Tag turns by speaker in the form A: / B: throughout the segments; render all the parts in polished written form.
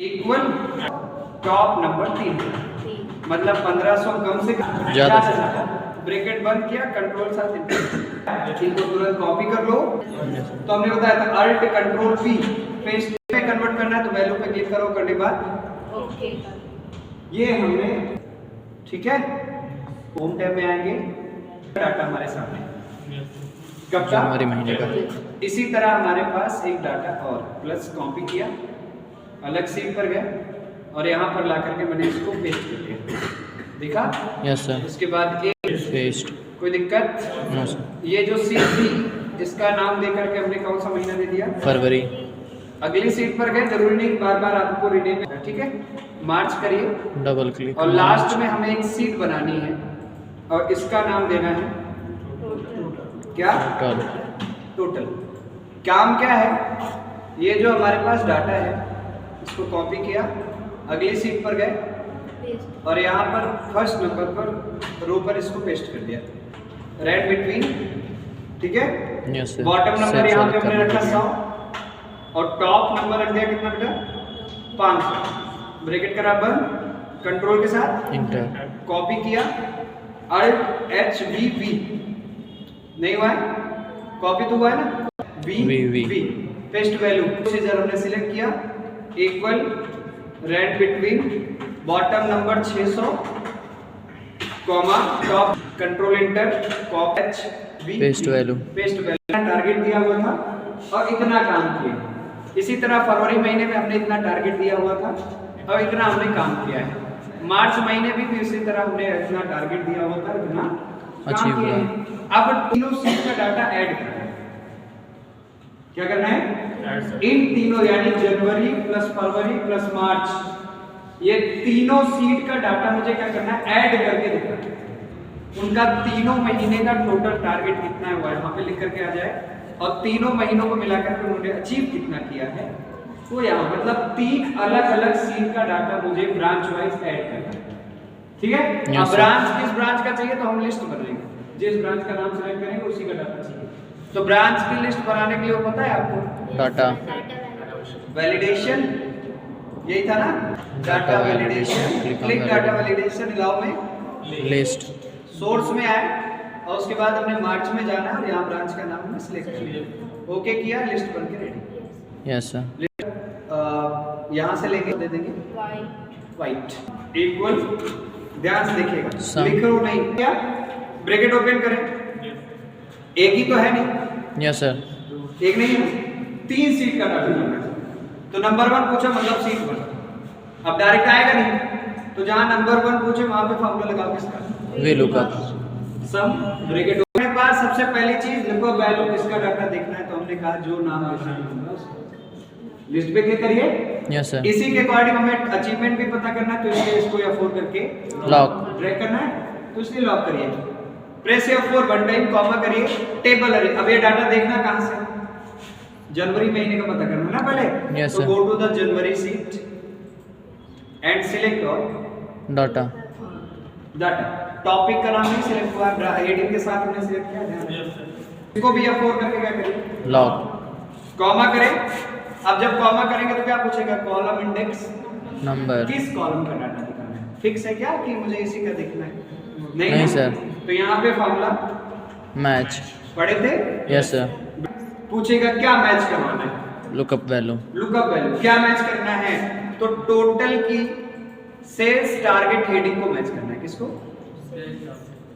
A: Equal top number 3, मतलब 1500 कम से कम ज्यादा। ब्रैकेट बंद किया, कंट्रोल साथ इनको तुरंत कॉपी कर लो। तो हमने बताया था अल्ट कंट्रोल पी, पेस्ट में कन्वर्ट करना है तो वैल्यू पे क्लिक करो, करने के बाद ओके। ये हमने, ठीक है, होम टैब में आएंगे, डाटा हमारे सामने कब का,
B: जनवरी महीने का।
A: इसी तरह हमारे पास एक डाटा और प्लस कॉपी किया, अलग सीट पर गए और यहाँ पर ला करके मैंने इसको पेस्ट कर दिया, देखा?
B: Yes sir.
A: उसके बाद एक
B: पेस्ट,
A: कोई दिक्कत?
B: No sir.
A: ये जो सीट थी इसका नाम दे करके हमने कौन सा महीना दे दिया?
B: फरवरी।
A: अगली सीट पर गए, जरूरी नहीं बार बार आपको रिनेम, ठीक है, मार्च करिए,
B: डबल क्लिक,
A: और लास्ट में हमें एक सीट बनानी है और इसका नाम देना है क्या? टोटल। काम क्या है, ये जो हमारे पास डाटा है इसको कॉपी किया, अगली सीट पर गए और यहाँ पर फर्स्ट नंबर पर रो पर इसको पेस्ट कर दिया, राइट बिटवीन, ठीक है।
B: Yes sir.
A: बॉटम नंबर यहाँ पे हमने रखा 100 और टॉप नंबर रख दिया कितना बेटा? 500। ब्रैकेट करा बंद, कंट्रोल के साथ
B: इंटर,
A: कॉपी किया, अल्ट एच वी वी, नहीं हुआ है, कॉपी तो हुआ है ना, वी, पेस्ट वैल्यू प्रोसीजर हमने सिलेक्ट किया, equal red between bottom number 600 comma top, control inter, copy H we,
B: paste value
A: target दिया हुआ था और इतना काम किया। इसी तरह फरवरी महीने में हमने इतना टारगेट दिया हुआ था और इतना हमने काम किया है। मार्च महीने भी इसी तरह हमने इतना टारगेट दिया हुआ था, इतना
B: अचीव हुआ।
A: अब तीनों सीट का डाटा ऐड करना है, क्या करना है? इन तीनों यानी जनवरी प्लस फरवरी प्लस मार्च, ये तीनों सीट का डाटा मुझे क्या करना है? ऐड करके देना है। उनका तीनों महीने का टोटल टारगेट कितना है वो यहाँ पे लिख करके आ जाए और तीनों महीनों को मिलाकर के उन्होंने अचीव कितना किया है वो यहाँ, मतलब 3 अलग अलग सीट का डाटा मुझे ब्रांच वाइज ऐड करना है, ठीक है। अब ब्रांच किस ब्रांच का चाहिए तो हम लिस्ट बनाएंगे, जिस ब्रांच का नाम सेलेक्ट करेंगे उसी का डाटा चाहिए। तो ब्रांच की लिस्ट बनाने के लिए वो पता है आपको? डाटा वैलिडेशन, यही था ना, data validation, click data validation allow में
B: लिस्ट,
A: सोर्स में आए और उसके बाद हमने मार्च में जाना है और यहाँ ब्रांच का नाम हमने सिलेक्ट कर लिया, ओके किया, लिस्ट बन के रेडी।
B: Yes sir.
A: यहाँ से लेके दे देंगे वाइट, इक्वल, ध्यान से देखिएगा, लिख लो नहीं क्या, ब्रैकेट ओपन करें, एक ही तो है नहीं,
B: यस सर,
A: एक नहीं है, 3 सीट का डाटा है। तो नंबर 1 पूछा मतलब सीट 1, अब डायरेक्ट आएगा नहीं, तो जहाँ नंबर 1 पूछे वहां पे फॉर्मूला लगाओ किसका?
B: वी लुकअप,
A: सम, ब्रैकेट ओपन के बाद सबसे पहली चीज लुकअप वैल्यू किसका डाटा देखना है, तो हमने कहा जो नाम देना है लिस्ट पे क्लिक करिए।
B: Yes sir.
A: इसी के अकॉर्डिंग हमें अचीवमेंट भी पता करना है, तो इसलिए इसको F4 करके
B: लॉक
A: ड्रैग करना है, तो इसलिए लॉक करिए, press F4 one time, comma करिए, टेबल अरे। अब ये डाटा देखना कहां से? जनवरी महीने का पता करना ना पहले,
B: yes,
A: तो go to the January sheet and select all
B: data,
A: topic का नाम नहीं सिलेक्ट हुआ, हेडिंग के साथ हमने सिलेक्ट किया, ध्यान इसको भी F4 करके क्या करिए?
B: लॉक,
A: कॉमा करें। अब जब कॉमा करेंगे तो क्या पूछेगा? कॉलम इंडेक्स
B: नंबर,
A: किस कॉलम का डाटा दिखाना है? फिक्स है क्या कि मुझे इसी का दिखना है?
B: नहीं सर।
A: तो यहाँ पे फॉर्मूला
B: मैच,
A: पढ़े थे?
B: Yes sir.
A: पूछेगा क्या मैच करवाना है?
B: लुकअप वैल्यू,
A: लुकअप वैल्यू क्या मैच करना है? तो टोटल की सेल्स टारगेट हेडिंग को मैच करना है, किसको?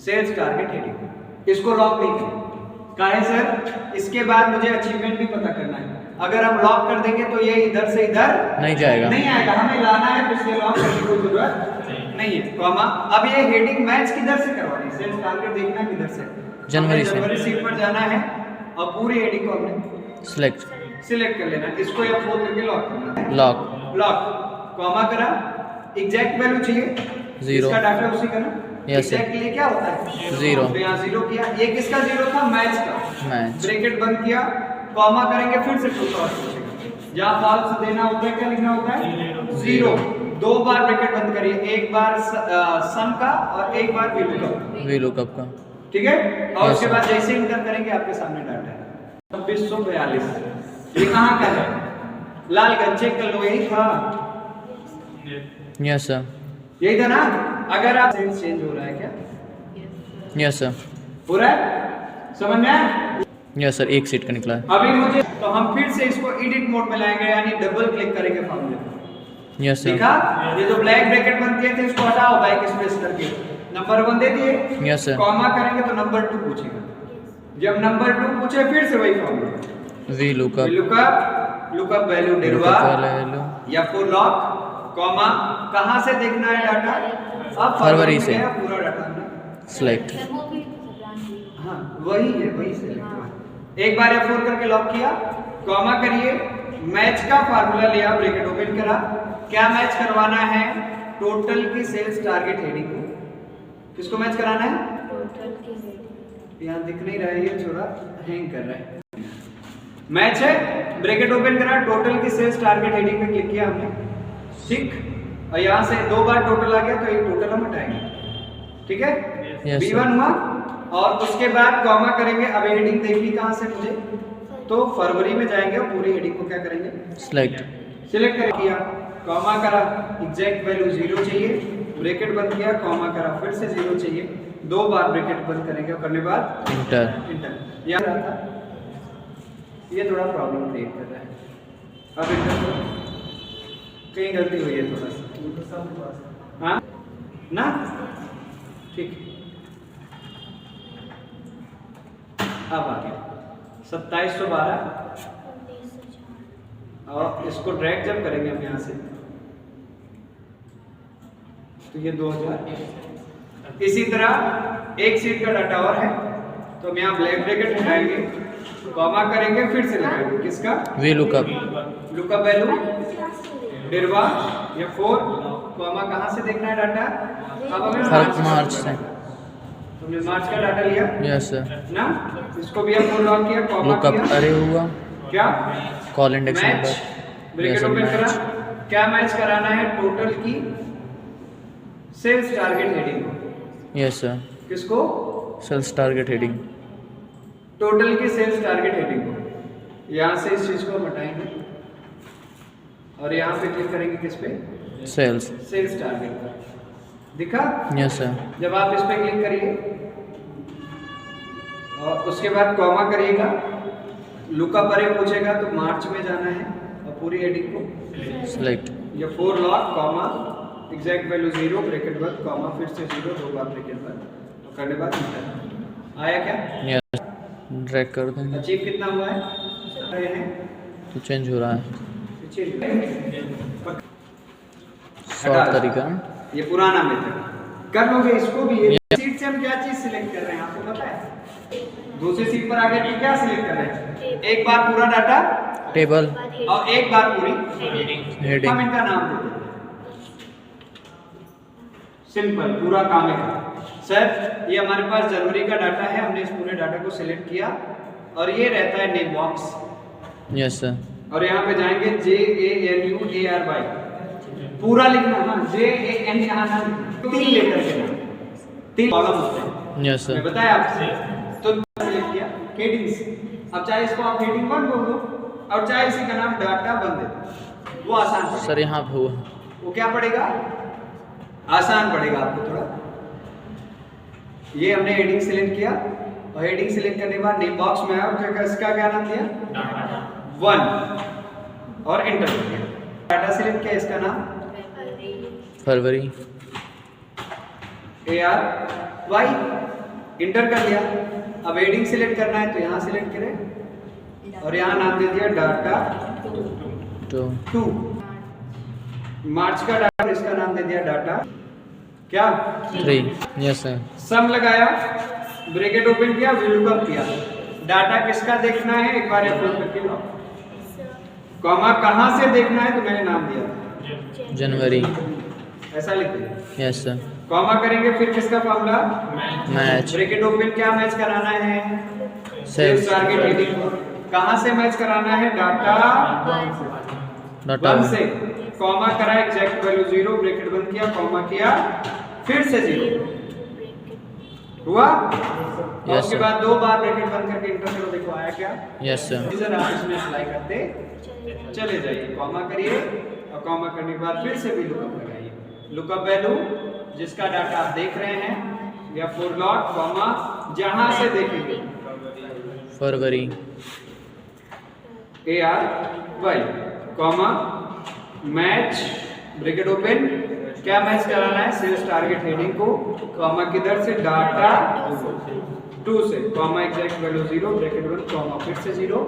A: Sales target heading. इसको लॉक नहीं करें, काहे सर? इसके बाद मुझे अचीवमेंट भी पता करना है। अगर हम लॉक कर देंगे तो ये इधर से इधर
B: नहीं जाएगा,
A: नहीं आएगा, हमें लाना है, तो इसलिए लॉक करने की कोई जरूरत नहीं है। कॉमा, अब ये हेडिंग मैच किधर से करवानी है? सेल्स टारगेट देखना किधर से?
B: जनवरी से।
A: जनवरी सीट पर जाना है और पूरी हेडिंग को हमने सिलेक्ट कर लेना, इसको F4 करके लॉक करना है, लॉक, कॉमा करा, एग्जैक्ट वैल्यू चाहिए
B: 0,
A: इसका डाटा उसी का ना,
B: यस
A: एग्जैक्ट के लिए क्या होता है?
B: 0,
A: तो यहाँ 0 किया, ये किसका 0 था? मैच का,
B: मैच,
A: ब्रैकेट बंद किया, कॉमा करेंगे, फिर से ट्रू फॉल्स पूछेगा, जहाँ फॉल्स देना होता है क्या लिखना होता है? 0, 2 बार ब्रैकेट बंद करिए, एक बार सम का और एक बार वी लुकअप का, ठीक है। और उसके बाद जैसे इंटर करेंगे आपके सामने डाटा है 2642, ये कहाँ का है? लालगंज, चेक कर लो, यही था
B: यस सर।
A: यही था ना। अगर आप चेंज हो रहा है क्या?
B: Yes sir.
A: हो रहा है, समझ में आया?
B: यस सर, एक सीट का निकला है।
A: अभी मुझे तो हम फिर से इसको एडिट मोड में लाएंगे, यानी डबल क्लिक करेंगे फॉर्मूले पर।
B: Yes sir.
A: देखा, ये जो ब्लैक ब्रैकेट बनती है इसको हटाओ बैक स्पेस करके, नंबर 1 दे दिए।
B: Yes sir.
A: कॉमा करेंगे तो नंबर 2 पूछेगा। जब नंबर 2 पूछे फिर से वही formula,
B: V lookup
A: lookup value डेरिवा या फॉर लॉक, कॉमा कहां से देखना है डाटा? अब
B: फरवरी से
A: पूरा डाटा हमने
B: सिलेक्ट।
A: हाँ वही है, वही सिलेक्ट हुआ। एक बार F4 करके लॉक किया, कॉमा करिए, मैच का फार्मूला लिया, ब्रैकेट ओपन करा। क्या मैच करवाना है? टोटल की सेल्स टारगेट हेडिंग को। किसको मैच कराना है? टोटल की हेडिंग। यहाँ दिख नहीं रहा है, ये थोड़ा हैंग कर रहा है। मैच है, ब्रैकेट ओपन करा, टोटल की सेल्स टारगेट हेडिंग पे क्लिक किया हमने, ठीक। और यहाँ से 2 बार टोटल आ गया तो एक टोटल हम हटाएंगे, ठीक है।
B: yes,
A: B1 हुआ और उसके बाद कॉमा करेंगे। अब हेडिंग देखनी कहाँ से मुझे, तो फरवरी में जाएंगे और पूरी हेडिंग को क्या करेंगे? सिलेक्ट कर किया, कॉमा करा, एग्जैक्ट वैल्यू 0 चाहिए, ब्रैकेट बंद किया, कॉमा करा, फिर से 0 चाहिए, 2 बार ब्रैकेट बंद करेंगे और करने बाद इंटर। ये थोड़ा प्रॉब्लम क्रिएट कर रहा है। अब इंटर कहीं गलती हुई है थोड़ा सा, हाँ ना, ठीक। अब आ गया 2712 और इसको ड्रैग जब करेंगे हम यहाँ से तो ये 2000। इसी तरह एक सीट का डाटा और है तो हम यहाँ ब्लैक ब्रैकेट हटाएंगे, कॉमा करेंगे, फिर से लगाएंगे किसका? वी लुकअप वैल्यू डेरिवा या 4, कॉमा कहाँ से देखना है डाटा? अब हमें
B: मार्च से।
A: तुमने मार्च का डाटा लिया?
B: Yes sir.
A: ना, इसको भी हम लॉक किया, कॉमा किया,
B: अरे हुआ
A: क्या?
B: Call index number,
A: bracket open करा। क्या मैच कराना है? टोटल की सेल्स टारगेट हेडिंग को।
B: Yes sir.
A: किसको?
B: सेल्स टारगेट हेडिंग,
A: टोटल की सेल्स टारगेट हेडिंग को। यहाँ से इस चीज को हम हटाएंगे और यहाँ पे क्लिक करेंगे किस पे? सेल्स टारगेट पर। दिखा?
B: Yes sir.
A: जब आप इस पे क्लिक करिए और उसके बाद कॉमा करिएगा, लुकअप अरे पूछेगा तो मार्च में जाना है और पूरी हेडिंग को
B: सिलेक्ट
A: या 4 lock, comma exact value 0, bracket बंद, कॉमा फिर से 0, 2 बार ब्रैकेट बंद, तो करने बाद इंटर। आया क्या?
B: यस। ड्रैग कर देंगे।
A: अचीव कितना हुआ है?
B: तो चेंज हो रहा है शॉर्ट तरीका।
A: ये पुराना मेथड कर लोगे इसको भी। ये सीट से हम क्या चीज सिलेक्ट कर रहे हैं आपको पता है? दूसरी सीट पर आगे तो क्या सिलेक्ट कर रहे हैं? एक बार पूरा डाटा
B: टेबल
A: और एक बार पूरी
B: हेडिंग।
A: हम इनका नाम दे देते हैं, सिंपल, पूरा काम है। सर ये हमारे पास जनवरी का डाटा है, हमने इस पूरे डाटा को सिलेक्ट किया और ये रहता है नेम बॉक्स।
B: Yes sir.
A: और यहाँ पे जाएंगे JANUARY, पूरा लिखना। हाँ JAN यहाँ ना, 3 लेटर के नाम, 3 कॉलम होते हैं।
B: Yes sir.
A: मैं बताया आपसे, तो सिलेक्ट किया हेडिंग्स। अब चाहे इसको आप हेडिंग 1 बोल दो और चाहे इसी का नाम डाटा बन दे, वो आसान पड़ेगा।
B: सर यहाँ पे हुआ,
A: वो क्या पड़ेगा? आसान पड़ेगा आपको थोड़ा। ये हमने हेडिंग सिलेक्ट किया और हेडिंग सिलेक्ट करने के बाद नेम बॉक्स में आया और इसका क्या नाम दिया? 1 और एंटर कर दिया। डाटा सिलेक्ट किया, इसका नाम
B: फरवरी
A: ARY, इंटर कर दिया। अब हेडिंग सिलेक्ट करना है तो यहाँ सिलेक्ट करें और यहाँ नाम दे दिया डाटा 2। मार्च का डाटा, इसका नाम दे दिया डाटा क्या?
B: 3। Yes sir.
A: सम लगाया, ब्रैकेट ओपन किया, लुकअप किया। डाटा किसका देखना है? एक बार F4 करके लाओ, कॉमा कहाँ से देखना है? तो मैंने नाम दिया
B: जनवरी,
A: ऐसा लिख दिया।
B: Yes sir.
A: कॉमा करेंगे, फिर किसका फार्मूला? मैच। ब्रैकेट ओपन, क्या मैच कराना है? Sales target heading. कहाँ से मैच कराना है? डाटा 1 से। कॉमा करा, एग्जैक्ट वैल्यू 0, ब्रैकेट बंद किया, कॉमा किया, फिर से 0 हुआ। और उसके बाद 2 बार ब्रैकेट बंद करके इंटर करो, देखो आया क्या?
B: Yes sir.
A: आप इसमें अप्लाई करते चले जाइए, कॉमा करिए, और कॉमा करने के बाद फिर से भी लुकअप लगाइए। लुकअप वैल्यू जिसका डाटा आप देख रहे हैं या फॉर लॉट कॉमा जहां से देखेंगे
B: फरवरी
A: ARY comma match bracket open, क्या मैच कराना है सेल्स टारगेट हेडिंग को, कॉमा किधर से डाटा 2 से, comma exact value 0 bracket 1 comma फिर से 0,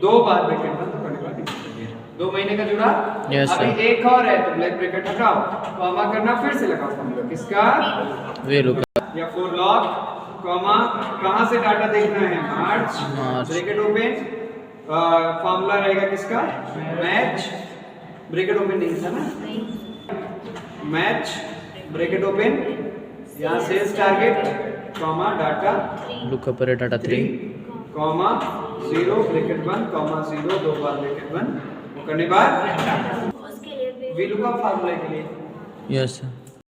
A: 2 बार ब्रैकेट बंद करने के बाद 2 महीने का जुड़ा।
B: Yes,
A: अभी
B: sir.
A: एक और है तो ब्लैक ब्रैकेट हटाओ, कॉमा करना फिर से लगाओ फॉर्मूला किसका
B: वे लुकअप
A: या फॉर लॉग कॉमा कहां से डाटा देखना है मार्च ब्रैकेट ओपन, फॉर्मूला रहेगा किसका मैच ब्रैकेट ओपन नहीं था ना, मैच ब्रैकेट ओपन यहाँ sales target comma data
B: lookup पर डाटा 3
A: कॉमा 0 ब्रैकेट 1 कॉमा 0 2 बार ब्रैकेट 1 करने बाद
C: उसके लिए
A: वी लुकअप फार्मूला के लिए
B: यस सर